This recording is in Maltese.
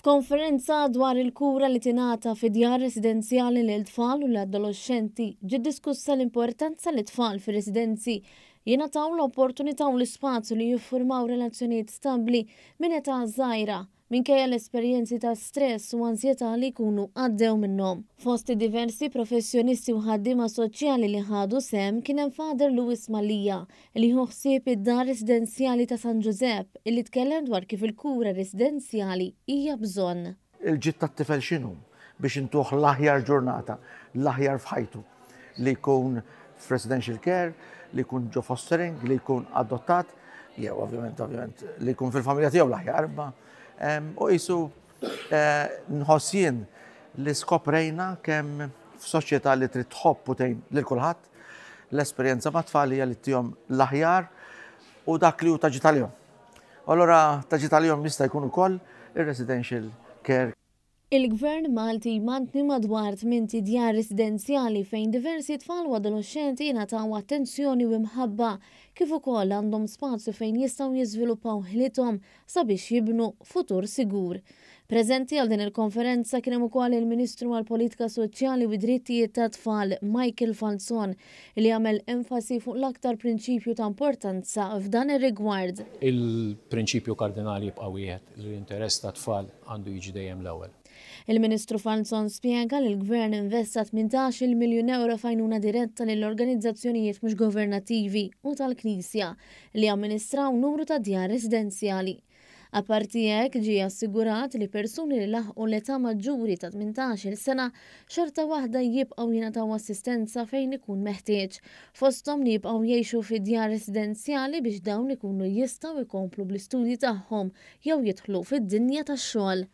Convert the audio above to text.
F'konferenza dwar il-kura li tingħata fi djar residenzjali lil tfal u l-adolescenti ġiet diskussa l-importanza li tfal fi residenzi jingħataw l-opportunità u l-ispazju li jiffurmaw relazzjonijiet stabbli minn età żgħira minkejja l-esperjenzi ta' stress u ansjetà li jkunu għaddew minnhom. Fost diversi professjonisti u ħaddiema soċjali li ħadu sehem kien hemm Father Luis Malija li ħu ħsieb id-dar residenzjali ta' San Giuseppe illi tkellem dwar kif il-kura residenzjali hija bżonn. Il-ġid tat-tifel x'inhu biex intuh l-aħjar ġurnata, l-aħjar f'ħajtu li jkun f'residential care, li jkun ġo fostering, li jkun adottat, jew ovvjament li jkun fil-familja tiegħu l-aħjar u jisu nħossien li skoprejna kemm f'soċjetà li trid tħobb u tgħin lil kulħadd l-esperjenza ma' tfal hija li tihom l-aħjar u dak li hu taġi tal-jom. Allura taġi tal-jom jista' jkun ukoll ir-residential care. Il-Gvern Malti mantni madwar 8 djar residenzjali fejn diversi tfal u adolescenti jingħataw attenzjoni u imħabba kif ukoll għandhom spazju fejn jistgħu jiżviluppaw ħilithom sabiex jibnu futur sigur. Preżenti għal din il-konferenza kien hemm ukoll il-Ministru għall-Politika Soċjali u Drittijiet tat-Tfal Michael Falzon li għamel enfasi fuq l-aktar prinċipju ta' importanza f'dan ir-rigward. Il-prinċipju kardinali jibqa' wieħed l-interess tat-tfal għandu jiġi dejjem l-ewwel. Il-Ministru Falzon spjega li l-Gvern investa 18 miljun euro f'għajnuna diretta lill-organizzazzjonijiet mhux governattivi u tal-Knisja li amministraw numru ta' djar residenzjali. Apparti hekk ġie assigurat li persuni li laħqu l-età maġġuri ta' 18-il sena xorta waħda jibqgħu jingħataw assistenza fejn ikun meħtieġ, fosthom li jibqgħu jgħixu fi djar residenzjali biex dawn ikunu jistgħu jkomplu bl-istudji tagħhom jew jidħlu fid-dinja tax-xogħol.